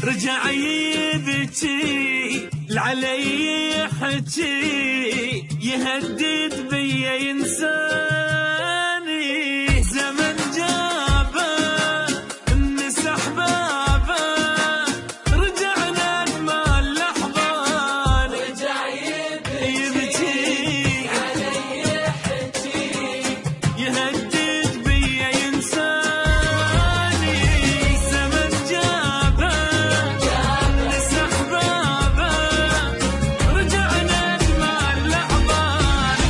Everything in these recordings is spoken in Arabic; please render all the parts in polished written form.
رجع يبكي العلي يحكي يهدد بيا ينساني زمن جابه مسح بابه رجعنا اجمل لحظه رجع يبكي علي يحكي يهدد بيا ينساني زمن جابه مسح بابه رجعنا اجمل لحظه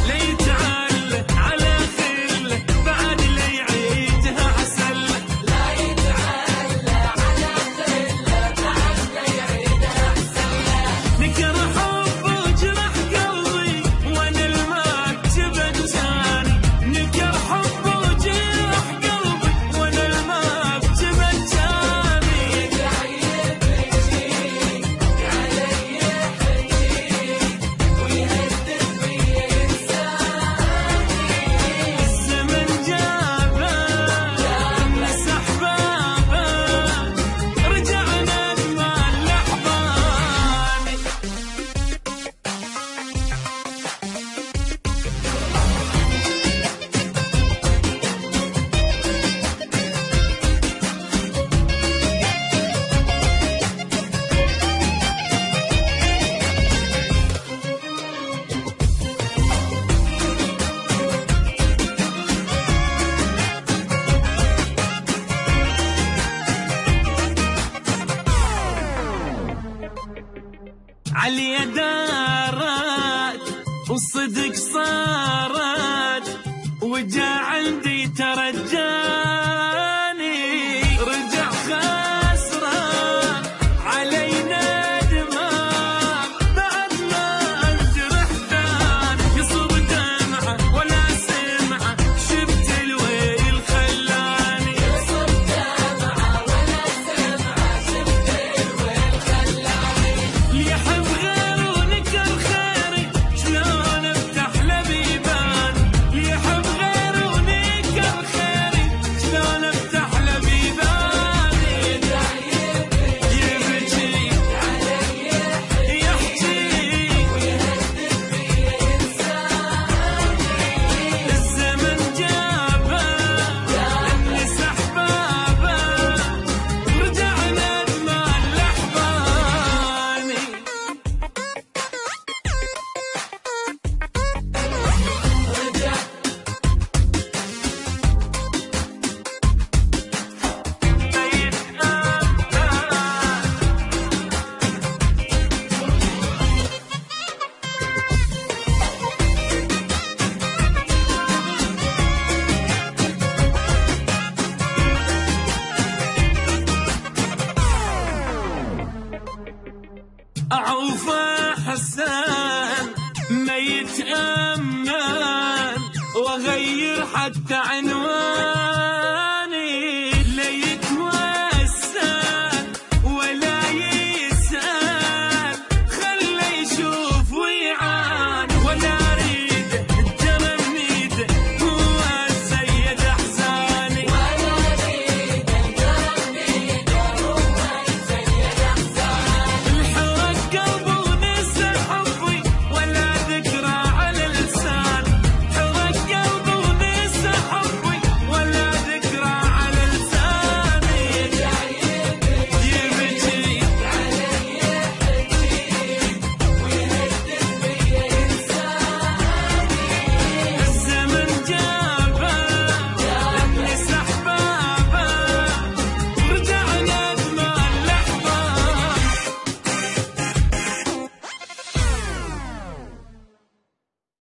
ليتعل على خل بعد لا يعيدها عسل لا يتعل على خل بعد لا يعيدها عسل نكر حب وجرح قلبي وانا المكتب الجاني نكر حب وجرح قلبي وانا المكتب الجاني رجع يبكي علي يحكي ويهدد بيا ينساني الزمن جابه مسح بابه رجعنا اجمل لحظه علي دارت والصدق صارت وجا عندي ترجاني رجع خسران علي ندمان بعد ما انجرح دان يصب دمعه ولا سمعه شفت الويل خلاني يصب دمعه ولا سمعه شفت الويل خلاني يحب غير ونكر خيري شلون افتح له بيبان يحب غير ونكر خيري شلون افتح له بيبان رجع يبكي علي يحكي ويهدد بيا ينساني الزمن جابه مسح بابه رجعنا اجمل لحظاني أعوف حسان ما يتأمل وأغير حتى عنوان